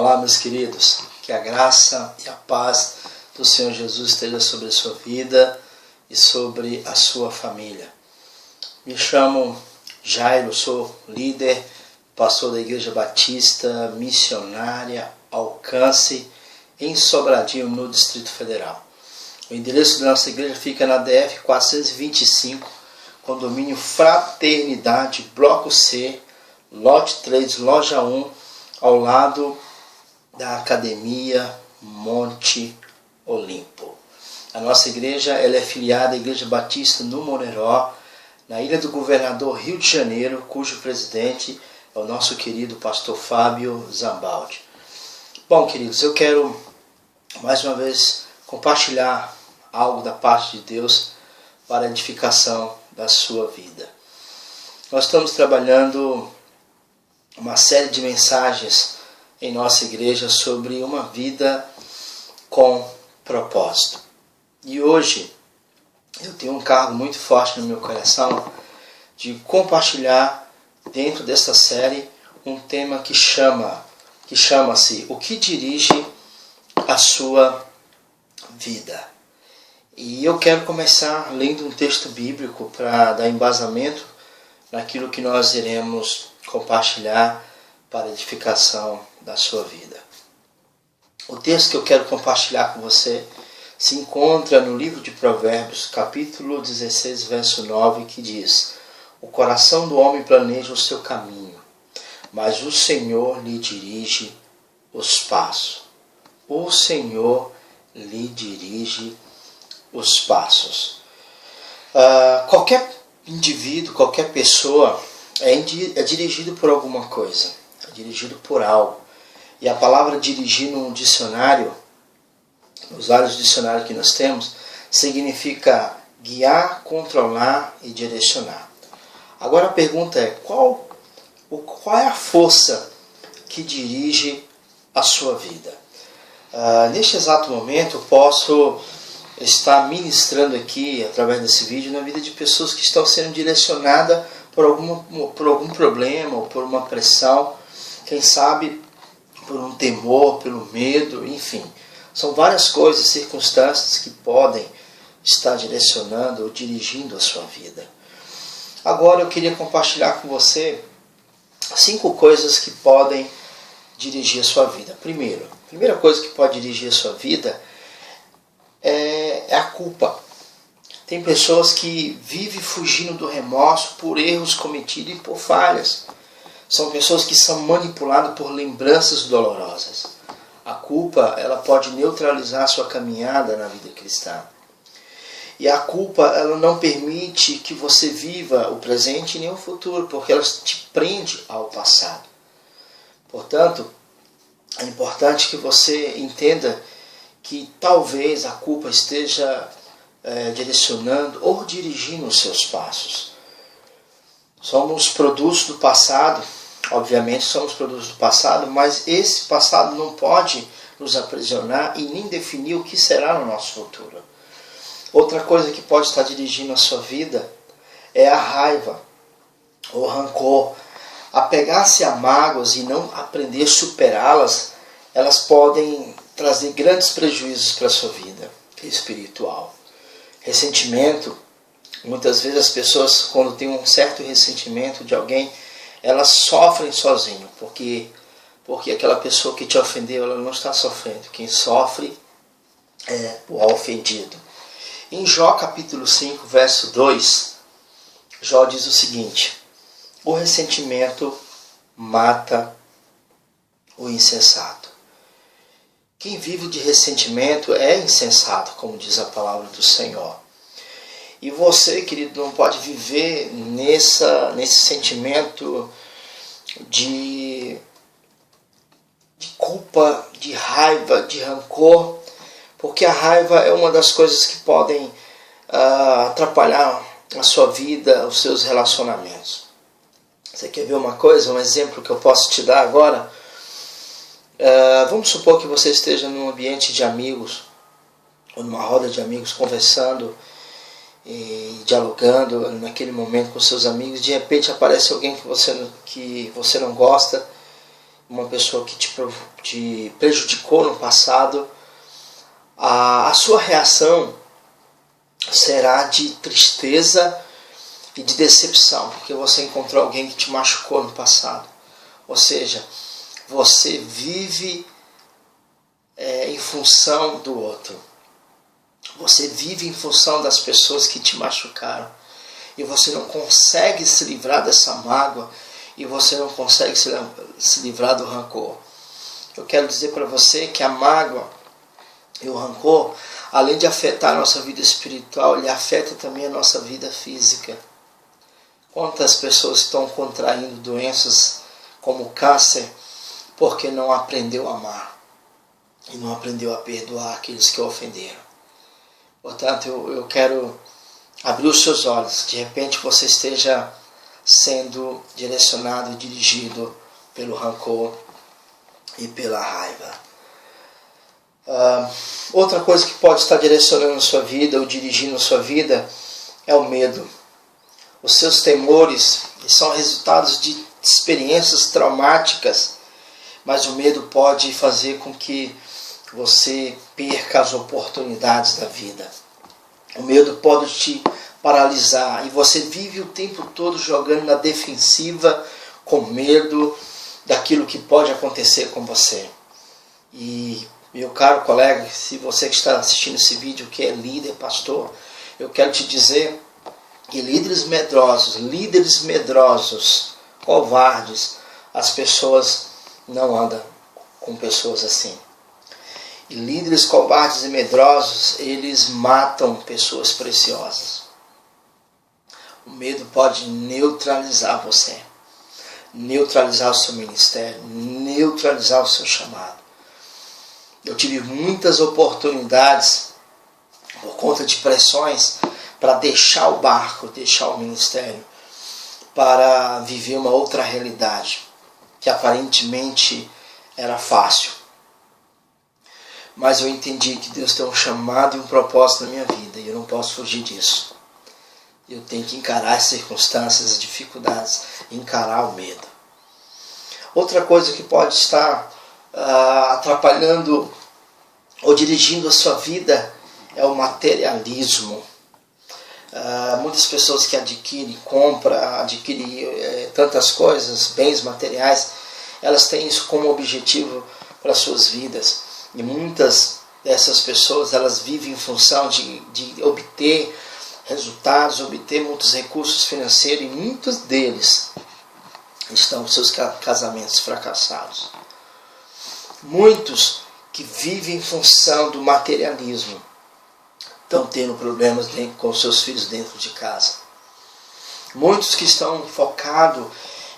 Olá, meus queridos, que a graça e a paz do Senhor Jesus esteja sobre a sua vida e sobre a sua família. Me chamo Jairo, sou líder, pastor da Igreja Batista Missionária Alcance em Sobradinho, no Distrito Federal. O endereço da nossa igreja fica na DF 425, condomínio Fraternidade, Bloco C, Lote 3, Loja 1, ao lado da Academia Monte Olimpo. A nossa igreja ela é filiada à Igreja Batista no Moneró, na Ilha do Governador, Rio de Janeiro, cujo presidente é o nosso querido pastor Fábio Zambaldi. Bom, queridos, eu quero mais uma vez compartilhar algo da parte de Deus para a edificação da sua vida. Nós estamos trabalhando uma série de mensagens em nossa igreja sobre uma vida com propósito. E hoje eu tenho um cargo muito forte no meu coração de compartilhar dentro dessa série um tema que chama-se O que dirige a sua vida. E eu quero começar lendo um texto bíblico para dar embasamento naquilo que nós iremos compartilhar para a edificação da sua vida. O texto que eu quero compartilhar com você se encontra no livro de Provérbios, capítulo 16, verso 9, que diz: O coração do homem planeja o seu caminho, mas o Senhor lhe dirige os passos. O Senhor lhe dirige os passos. Qualquer indivíduo, qualquer pessoa é dirigido por alguma coisa, é dirigido por algo. E a palavra dirigir no dicionário, nos vários dicionários que nós temos, significa guiar, controlar e direcionar. Agora a pergunta é, qual é a força que dirige a sua vida? Neste exato momento eu posso estar ministrando aqui, através desse vídeo, na vida de pessoas que estão sendo direcionadas por algum problema ou por uma pressão, quem sabe por um temor, pelo medo, enfim. São várias coisas, circunstâncias que podem estar direcionando ou dirigindo a sua vida. Agora eu queria compartilhar com você 5 coisas que podem dirigir a sua vida. A primeira coisa que pode dirigir a sua vida é a culpa. Tem pessoas que vivem fugindo do remorso por erros cometidos e por falhas. São pessoas que são manipuladas por lembranças dolorosas. A culpa ela pode neutralizar a sua caminhada na vida cristã. E a culpa ela não permite que você viva o presente nem o futuro, porque ela te prende ao passado. Portanto, é importante que você entenda que talvez a culpa esteja direcionando ou dirigindo os seus passos. Somos produtos do passado, obviamente somos produtos do passado, mas esse passado não pode nos aprisionar e nem definir o que será no nosso futuro. Outra coisa que pode estar dirigindo a sua vida é a raiva, o rancor. Apegar-se a mágoas e não aprender a superá-las, elas podem trazer grandes prejuízos para a sua vida espiritual. Ressentimento, muitas vezes as pessoas, quando têm um certo ressentimento de alguém, elas sofrem sozinho, porque aquela pessoa que te ofendeu, ela não está sofrendo. Quem sofre é o ofendido. Em Jó capítulo 5, verso 2, Jó diz o seguinte: o ressentimento mata o insensato. Quem vive de ressentimento é insensato, como diz a palavra do Senhor. E você, querido, não pode viver nesse sentimento de culpa, de raiva, de rancor, porque a raiva é uma das coisas que podem atrapalhar a sua vida, os seus relacionamentos. Você quer ver uma coisa, um exemplo que eu posso te dar agora? Vamos supor que você esteja num ambiente de amigos, ou numa roda de amigos, conversando e dialogando naquele momento com seus amigos. De repente aparece alguém que você não gosta uma pessoa que te prejudicou no passado, a sua reação será de tristeza e de decepção, porque você encontrou alguém que te machucou no passado. Ou seja, você vive em função do outro. Você vive em função das pessoas que te machucaram. E você não consegue se livrar dessa mágoa. E você não consegue se livrar do rancor. Eu quero dizer para você que a mágoa e o rancor, além de afetar a nossa vida espiritual, ele afeta também a nossa vida física. Quantas pessoas estão contraindo doenças como câncer porque não aprendeu a amar e não aprendeu a perdoar aqueles que o ofenderam. Portanto, eu quero abrir os seus olhos. De repente você esteja sendo direcionado e dirigido pelo rancor e pela raiva. Outra coisa que pode estar direcionando a sua vida ou dirigindo a sua vida é o medo. Os seus temores são resultados de experiências traumáticas, mas o medo pode fazer com que você perca as oportunidades da vida. O medo pode te paralisar e você vive o tempo todo jogando na defensiva com medo daquilo que pode acontecer com você. E meu caro colega, se você que está assistindo esse vídeo que é líder, pastor, eu quero te dizer que líderes medrosos, covardes, as pessoas não andam com pessoas assim. E líderes covardes e medrosos, eles matam pessoas preciosas. O medo pode neutralizar você, neutralizar o seu ministério, neutralizar o seu chamado. Eu tive muitas oportunidades, por conta de pressões, para deixar o barco, deixar o ministério, para viver uma outra realidade, que aparentemente era fácil. Mas eu entendi que Deus tem um chamado e um propósito na minha vida, e eu não posso fugir disso. Eu tenho que encarar as circunstâncias, as dificuldades, encarar o medo. Outra coisa que pode estar atrapalhando ou dirigindo a sua vida é o materialismo. Muitas pessoas que adquirem tantas coisas, bens materiais, elas têm isso como objetivo para suas vidas. E muitas dessas pessoas, elas vivem em função de obter resultados, obter muitos recursos financeiros, e muitos deles estão com seus casamentos fracassados. Muitos que vivem em função do materialismo estão tendo problemas com seus filhos dentro de casa. Muitos que estão focados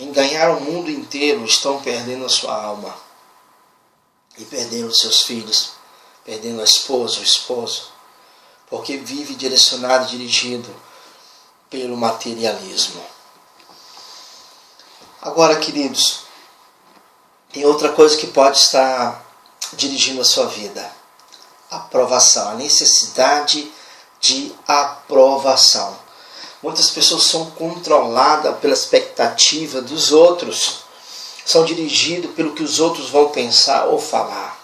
em ganhar o mundo inteiro estão perdendo a sua alma e perdendo os seus filhos, perdendo a esposa, o esposo, porque vive direcionado e dirigido pelo materialismo. Agora, queridos, tem outra coisa que pode estar dirigindo a sua vida: aprovação, a necessidade de aprovação. Muitas pessoas são controladas pela expectativa dos outros, são dirigidos pelo que os outros vão pensar ou falar.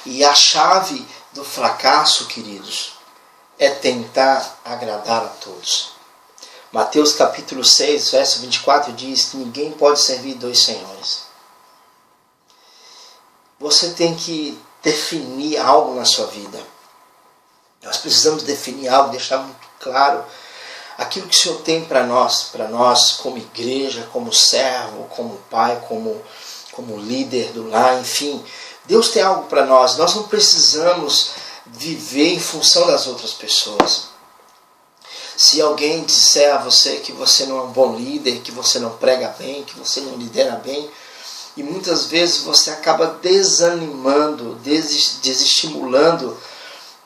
E a chave do fracasso, queridos, é tentar agradar a todos. Mateus capítulo 6, verso 24 diz que ninguém pode servir dois senhores. Você tem que definir algo na sua vida. Nós precisamos definir algo, deixar muito claro aquilo que o Senhor tem para nós como igreja, como servo, como pai, como líder do lar, enfim. Deus tem algo para nós. Nós não precisamos viver em função das outras pessoas. Se alguém disser a você que você não é um bom líder, que você não prega bem, que você não lidera bem, e muitas vezes você acaba desanimando, desestimulando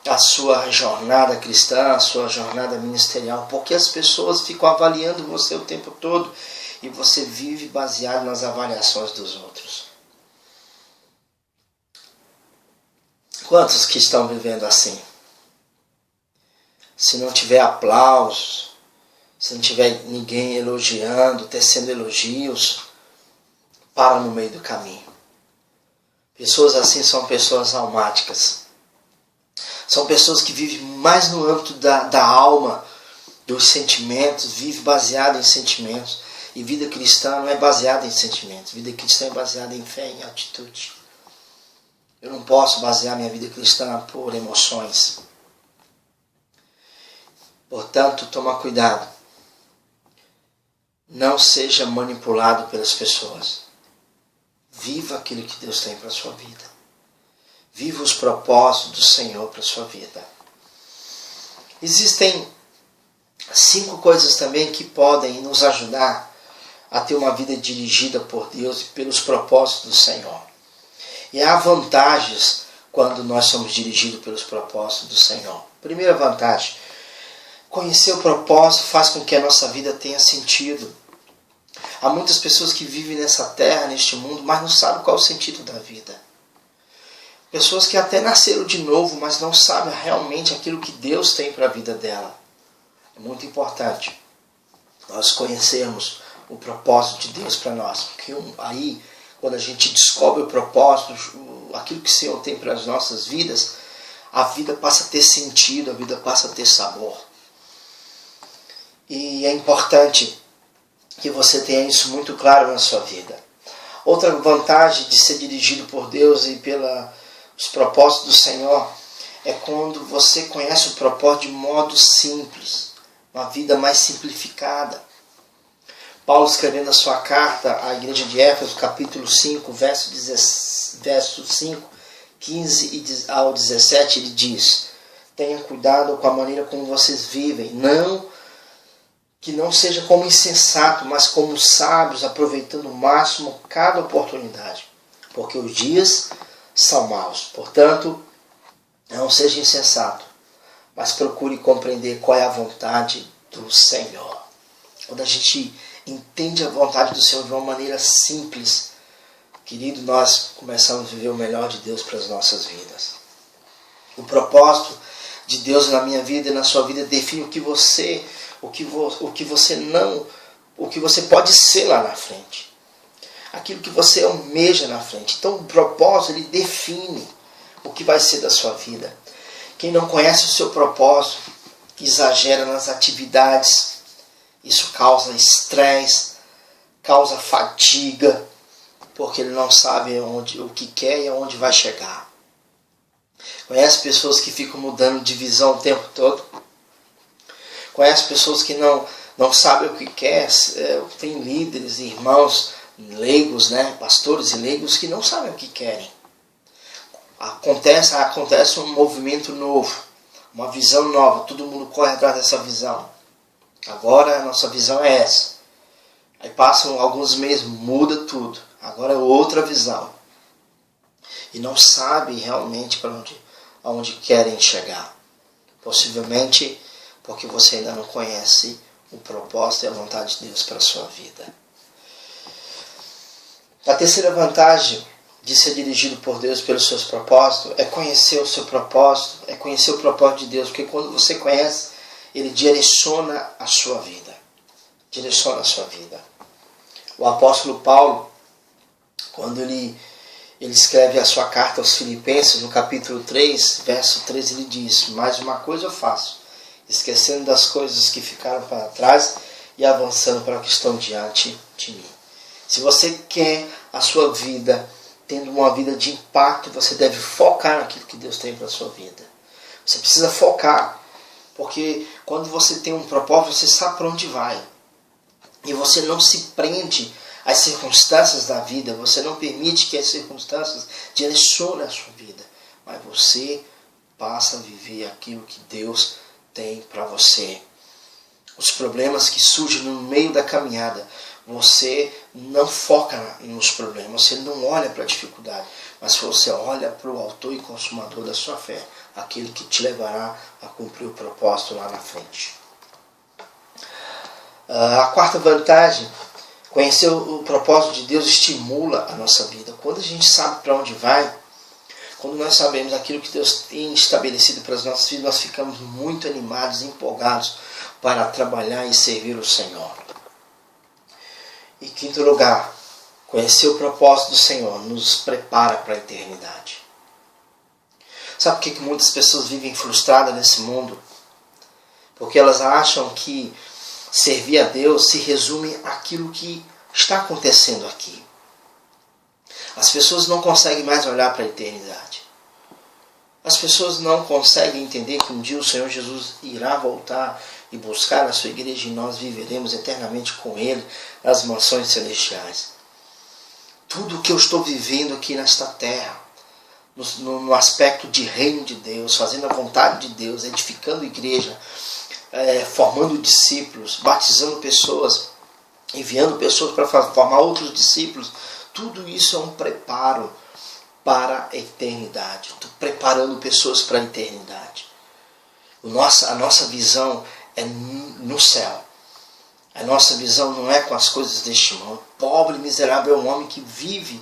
a sua jornada cristã, a sua jornada ministerial, porque as pessoas ficam avaliando você o tempo todo e você vive baseado nas avaliações dos outros. Quantos que estão vivendo assim? Se não tiver aplausos, se não tiver ninguém elogiando, tecendo elogios, param no meio do caminho. Pessoas assim são pessoas almáticas. São pessoas que vivem mais no âmbito da alma, dos sentimentos, vivem baseado em sentimentos. E vida cristã não é baseada em sentimentos. Vida cristã é baseada em fé, em atitude. Eu não posso basear minha vida cristã por emoções. Portanto, toma cuidado. Não seja manipulado pelas pessoas. Viva aquilo que Deus tem para a sua vida. Viva os propósitos do Senhor para a sua vida. Existem 5 coisas também que podem nos ajudar a ter uma vida dirigida por Deus e pelos propósitos do Senhor. E há vantagens quando nós somos dirigidos pelos propósitos do Senhor. Primeira vantagem: conhecer o propósito faz com que a nossa vida tenha sentido. Há muitas pessoas que vivem nessa terra, neste mundo, mas não sabem qual é o sentido da vida. Pessoas que até nasceram de novo, mas não sabem realmente aquilo que Deus tem para a vida dela. É muito importante nós conhecermos o propósito de Deus para nós. Porque aí, quando a gente descobre o propósito, aquilo que o Senhor tem para as nossas vidas, a vida passa a ter sentido, a vida passa a ter sabor. E é importante que você tenha isso muito claro na sua vida. Outra vantagem de ser dirigido por Deus e pelos propósitos do Senhor é quando você conhece o propósito de modo simples, uma vida mais simplificada. Paulo, escrevendo a sua carta à igreja de Éfeso, capítulo 5, verso 5, 15 ao 17, ele diz: tenha cuidado com a maneira como vocês vivem, que não seja como insensato, mas como sábios, aproveitando o máximo cada oportunidade, porque os dias são maus. Portanto, não seja insensato, mas procure compreender qual é a vontade do Senhor. Quando a gente entende a vontade do Senhor de uma maneira simples, querido, nós começamos a viver o melhor de Deus para as nossas vidas. O propósito de Deus na minha vida e na sua vida define o que você pode ser lá na frente. Aquilo que você almeja na frente. Então o propósito, ele define o que vai ser da sua vida. Quem não conhece o seu propósito, exagera nas atividades, isso causa estresse, causa fadiga, porque ele não sabe o que quer e aonde vai chegar. Conhece pessoas que ficam mudando de visão o tempo todo? Conhece pessoas que não sabem o que quer? Tem líderes, irmãos leigos, pastores e leigos que não sabem o que querem. Acontece um movimento novo, uma visão nova, todo mundo corre atrás dessa visão. Agora a nossa visão é essa. Aí passam alguns meses, muda tudo. Agora é outra visão. E não sabe realmente para onde querem chegar. Possivelmente porque você ainda não conhece o propósito e a vontade de Deus para a sua vida. A terceira vantagem de ser dirigido por Deus pelos seus propósitos é conhecer o seu propósito, é conhecer o propósito de Deus. Porque quando você conhece, ele direciona a sua vida. Direciona a sua vida. O apóstolo Paulo, quando ele escreve a sua carta aos Filipenses, no capítulo 3, verso 13, ele diz: mas uma coisa eu faço, esquecendo das coisas que ficaram para trás e avançando para o que estão diante de mim. Se você quer a sua vida tendo uma vida de impacto, você deve focar naquilo que Deus tem para a sua vida. Você precisa focar. Porque quando você tem um propósito, você sabe para onde vai. E você não se prende às circunstâncias da vida. Você não permite que as circunstâncias direcionem a sua vida. Mas você passa a viver aquilo que Deus tem para você. Os problemas que surgem no meio da caminhada, você não foca nos problemas. Você não olha para a dificuldade. Mas você olha para o autor e consumador da sua fé. Aquele que te levará a cumprir o propósito lá na frente. A quarta vantagem, conhecer o propósito de Deus estimula a nossa vida. Quando a gente sabe para onde vai, quando nós sabemos aquilo que Deus tem estabelecido para as nossas vidas, nós ficamos muito animados, empolgados para trabalhar e servir o Senhor. Em quinto lugar, Conhecer o propósito do Senhor nos prepara para a eternidade. Sabe por que muitas pessoas vivem frustradas nesse mundo? Porque elas acham que servir a Deus se resume àquilo que está acontecendo aqui. As pessoas não conseguem mais olhar para a eternidade. As pessoas não conseguem entender que um dia o Senhor Jesus irá voltar e buscar a sua igreja e nós viveremos eternamente com Ele nas mansões celestiais. Tudo o que eu estou vivendo aqui nesta terra, no aspecto de reino de Deus, fazendo a vontade de Deus, edificando igreja, formando discípulos, batizando pessoas, enviando pessoas para formar outros discípulos, tudo isso é um preparo para a eternidade. Estou preparando pessoas para a eternidade. A nossa visão é no céu. A nossa visão não é com as coisas deste mundo. Pobre e miserável é um homem que vive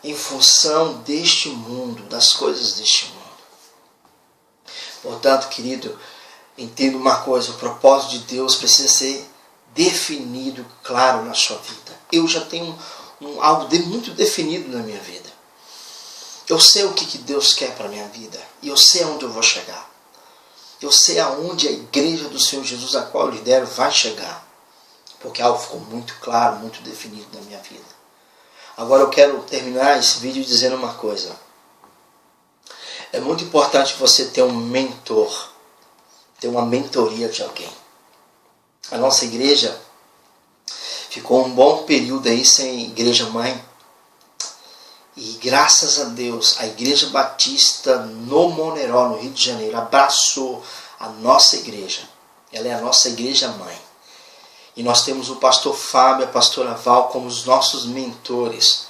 em função deste mundo, das coisas deste mundo. Portanto, querido, entenda uma coisa: o propósito de Deus precisa ser definido, claro, na sua vida. Eu já tenho algo muito definido na minha vida. Eu sei o que Deus quer para a minha vida. E eu sei aonde eu vou chegar. Eu sei aonde a igreja do Senhor Jesus, a qual eu lidero, vai chegar. Porque algo ficou muito claro, muito definido na minha vida. Agora eu quero terminar esse vídeo dizendo uma coisa. É muito importante você ter um mentor. Ter uma mentoria de alguém. A nossa igreja ficou um bom período aí sem igreja mãe. E graças a Deus, a Igreja Batista no Moneró, no Rio de Janeiro, abraçou a nossa igreja. Ela é a nossa igreja mãe. E nós temos o pastor Fábio e a pastora Val como os nossos mentores.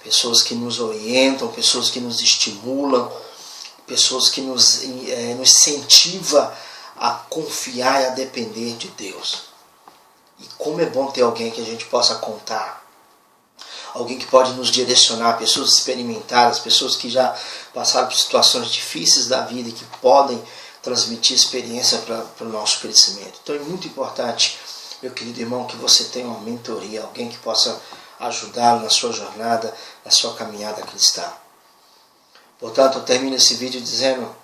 Pessoas que nos orientam, pessoas que nos estimulam, pessoas que nos incentivam a confiar e a depender de Deus. E como é bom ter alguém que a gente possa contar. Alguém que pode nos direcionar, pessoas experimentadas, pessoas que já passaram por situações difíceis da vida e que podem transmitir experiência para o nosso crescimento. Então é muito importante, meu querido irmão, que você tenha uma mentoria, alguém que possa ajudá-lo na sua jornada, na sua caminhada cristã. Portanto, eu termino esse vídeo dizendo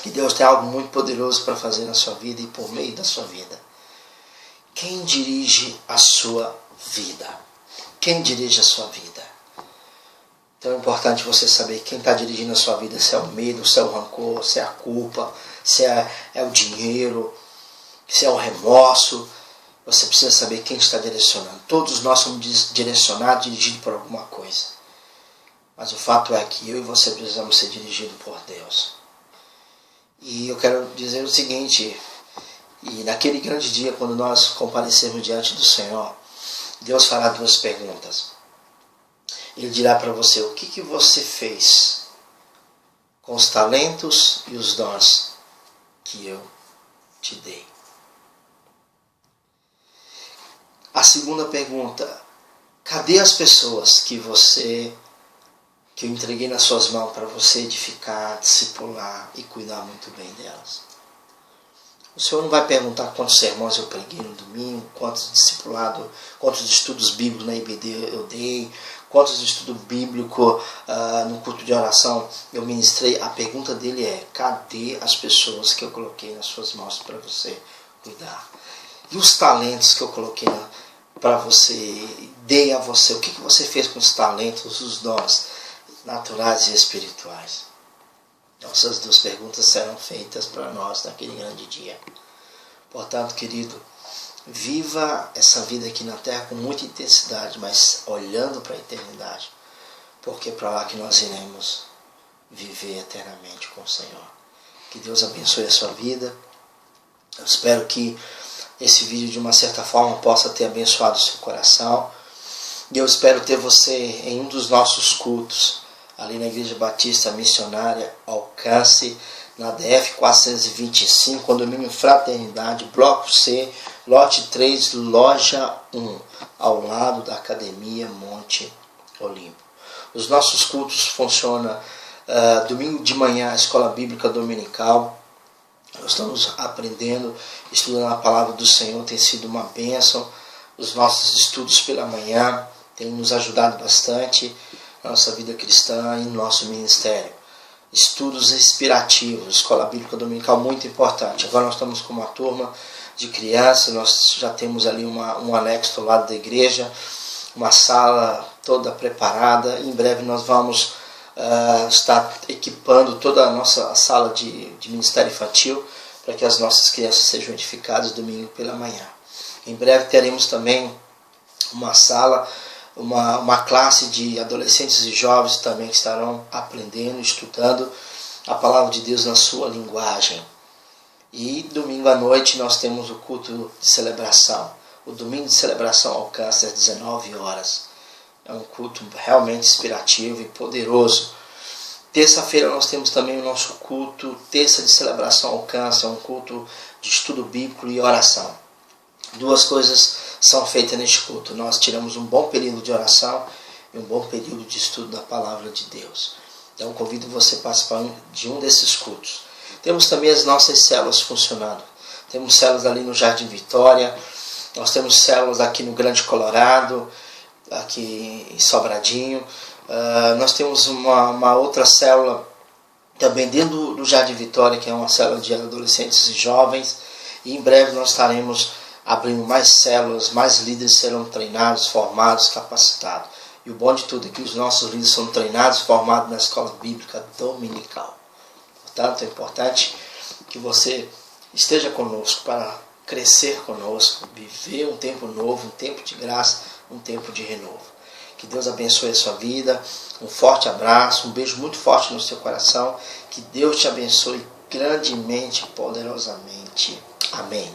que Deus tem algo muito poderoso para fazer na sua vida e por meio da sua vida. Quem dirige a sua vida? Quem dirige a sua vida? Então é importante você saber quem está dirigindo a sua vida. Se é o medo, se é o rancor, se é a culpa, se é o dinheiro, se é o remorso. Você precisa saber quem está direcionando. Todos nós somos direcionados, dirigidos por alguma coisa. Mas o fato é que eu e você precisamos ser dirigidos por Deus. E eu quero dizer o seguinte: e naquele grande dia, quando nós comparecermos diante do Senhor, Deus fará duas perguntas. Ele dirá para você: o que você fez com os talentos e os dons que eu te dei? A segunda pergunta: cadê as pessoas que eu entreguei nas suas mãos para você edificar, discipular e cuidar muito bem delas? O Senhor não vai perguntar quantos sermões eu preguei no domingo, quantos discipulados, quantos estudos bíblicos na IBD eu dei, quantos estudos bíblicos no culto de oração eu ministrei. A pergunta dele é: cadê as pessoas que eu coloquei nas suas mãos para você cuidar? E os talentos que eu coloquei para você, dei a você, o que você fez com os talentos, os dons naturais e espirituais? Essas duas perguntas serão feitas para nós naquele grande dia. Portanto, querido, viva essa vida aqui na terra com muita intensidade, mas olhando para a eternidade, porque é para lá que nós iremos viver eternamente com o Senhor. Que Deus abençoe a sua vida. Eu espero que esse vídeo, de uma certa forma, possa ter abençoado o seu coração. E eu espero ter você em um dos nossos cultos, ali na Igreja Batista Missionária Alcance, na DF 425, condomínio Fraternidade, Bloco C, lote 3, loja 1, ao lado da Academia Monte Olimpo. Os nossos cultos funcionam domingo de manhã, a Escola Bíblica Dominical. Nós estamos aprendendo, estudando a Palavra do Senhor, tem sido uma bênção. Os nossos estudos pela manhã tem nos ajudado bastante na nossa vida cristã e no nosso ministério. Estudos inspirativos, escola bíblica dominical muito importante. Agora nós estamos com uma turma de crianças, nós já temos ali um anexo do lado da igreja, uma sala toda preparada. Em breve nós vamos estar equipando toda a nossa sala de ministério infantil para que as nossas crianças sejam edificadas domingo pela manhã. Em breve teremos também uma sala, uma classe de adolescentes e jovens também que estarão aprendendo, estudando a palavra de Deus na sua linguagem. E domingo à noite nós temos o culto de celebração. O domingo de celebração alcança às 19 horas. É um culto realmente inspirativo e poderoso. Terça-feira nós temos também o nosso culto, terça de celebração alcança, é um culto de estudo bíblico e oração. Duas coisas são feitas neste culto. Nós tiramos um bom período de oração e um bom período de estudo da palavra de Deus. Então convido você a participar de um desses cultos. Temos também as nossas células funcionando. Temos células ali no Jardim Vitória, nós temos células aqui no Grande Colorado, aqui em Sobradinho. Nós temos uma outra célula também dentro do Jardim Vitória, que é uma célula de adolescentes e jovens. E em breve nós estaremos abrindo mais células, mais líderes serão treinados, formados, capacitados. E o bom de tudo é que os nossos líderes são treinados, formados na escola bíblica dominical. Portanto, é importante que você esteja conosco para crescer conosco, viver um tempo novo, um tempo de graça, um tempo de renovo. Que Deus abençoe a sua vida. Um forte abraço, um beijo muito forte no seu coração. Que Deus te abençoe grandemente, poderosamente. Amém.